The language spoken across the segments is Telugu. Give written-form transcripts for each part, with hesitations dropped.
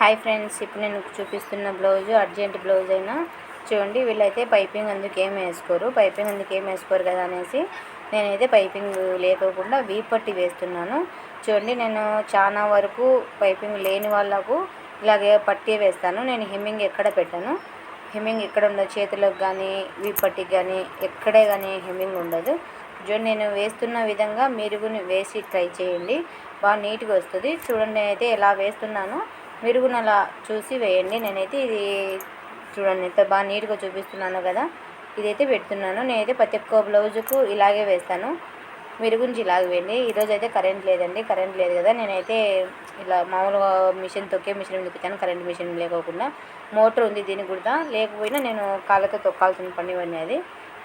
హాయ్ ఫ్రెండ్స్, ఇప్పుడు నేను చూపిస్తున్న బ్లౌజు అర్జెంట్ బ్లౌజ్ అయినా చూడండి. వీళ్ళైతే పైపింగ్ అందుకు ఏం వేసుకోరు కదా అనేసి నేనైతే పైపింగ్ లేకోకుండా వీపట్టి వేస్తున్నాను. చూడండి, నేను చాలా వరకు పైపింగ్ లేని వాళ్ళకు ఇలాగే పట్టీ వేస్తాను. నేను హెమ్మింగ్ ఎక్కడ పెట్టాను. హెమ్మింగ్ ఎక్కడ ఉండదు, చేతులకు కానీ వీపట్టికి కానీ ఎక్కడే కానీ హెమ్మింగ్ ఉండదు. చూడండి, నేను వేస్తున్న విధంగా మీరు వేసి ట్రై చేయండి, బాగా నీట్గా వస్తుంది. చూడండి, నేనైతే ఎలా వేస్తున్నానో మీరు కూడా అలా చూసి వేయండి. నేనైతే ఇది చూడండి ఎంత బాగా నీట్గా చూపిస్తున్నాను కదా, ఇదైతే పెడుతున్నాను. నేనైతే ప్రతి ఒక్క బ్లౌజుకు ఇలాగే వేస్తాను. మీరు గురించి ఇలాగే వేయండి. ఈరోజు అయితే కరెంట్ లేదు కదా, నేనైతే ఇలా మామూలుగా మిషన్ తొక్కే మిషన్ తిప్పుతాను. కరెంట్ మిషన్ లేకోకుండా మోటార్ ఉంది దీనికి కూడా, లేకపోయినా నేను కాళ్ళతో తొక్కాల్సిన పని అది.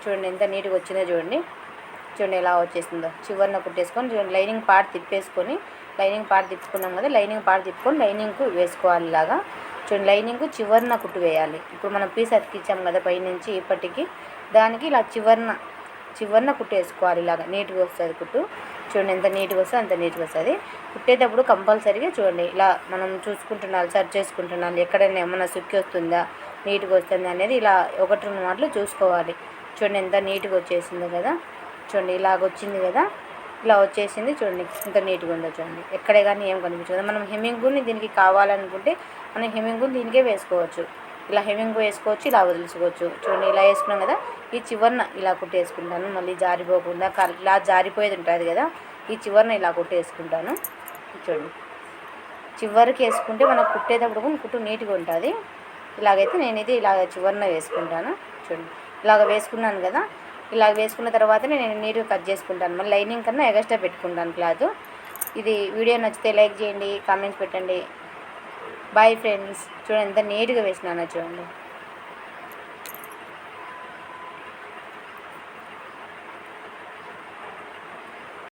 చూడండి ఎంత నీట్గా వచ్చిందో చూడండి ఎలా వచ్చేసిందో. చివరిన కుట్టేసుకొని చూడండి, లైనింగ్ పార్ట్ తిప్పుకున్నాం కదా, లైనింగ్ పార్ట్ తిప్పుకొని లైనింగ్కు వేసుకోవాలి. ఇలాగా చూడండి, లైనింగ్కు చివరిన కుట్టు వేయాలి. ఇప్పుడు మనం పీస్ అతికించాం కదా పైనుంచి ఇప్పటికి, దానికి ఇలా చివరిన కుట్టు వేసుకోవాలి. ఇలాగా నీట్గా వస్తుంది కుట్టు. చూడండి ఎంత నీట్గా వస్తుంది, అంత నీట్గా వస్తుంది. కుట్టేటప్పుడు కంపల్సరీగా చూడండి ఇలా మనం చూసుకుంటున్నాను, సర్చ్ చేసుకుంటున్నాను, ఎక్కడైనా ఏమన్నా సుక్కి వస్తుందా, నీట్గా వస్తుందా అనేది ఇలా 1-2 మాటలు చూసుకోవాలి. చూడండి ఎంత నీట్గా వచ్చేసిందో కదా. చూడండి ఇలాగ వచ్చింది కదా, ఇలా వచ్చేసింది. చూడండి ఎంత నీట్గా ఉందో చూడండి, ఎక్కడే కానీ ఏం కనిపించదు. మనం హెమ్మింగ్ని దీనికి కావాలనుకుంటే మనం హెమ్మింగ్ని దీనికే వేసుకోవచ్చు. ఇలా హెమ్మింగ్ వేసుకోవచ్చు, ఇలా వదిలించుకోవచ్చు. చూడండి ఇలా వేసుకున్నాం కదా, ఈ చివరిన ఇలా కుట్టేసుకుంటాను. మళ్ళీ జారిపోకుండా, ఇలా జారిపోయేది ఉంటుంది కదా, ఈ చివరిన ఇలా కుట్టేసుకుంటాను. చూడండి, చివరికి వేసుకుంటే మనకు కుట్టేటప్పుడు కుట్టు నీట్గా ఉంటుంది. ఇలాగైతే నేనైతే ఇలాగ చివరిన వేసుకుంటాను. చూడండి ఇలాగ వేసుకున్నాను కదా, ఇలా వేసుకున్న తర్వాతనే నేను నీట్గా కట్ చేసుకుంటాను. మళ్ళీ లైనింగ్ కన్నా ఎగస్ట్రా పెట్టుకుంటాను క్లాత్. ఇది వీడియో నచ్చితే లైక్ చేయండి, కామెంట్స్ పెట్టండి. Bye friends. చూడండి ఎంత నీట్గా వేసినానో చూడండి.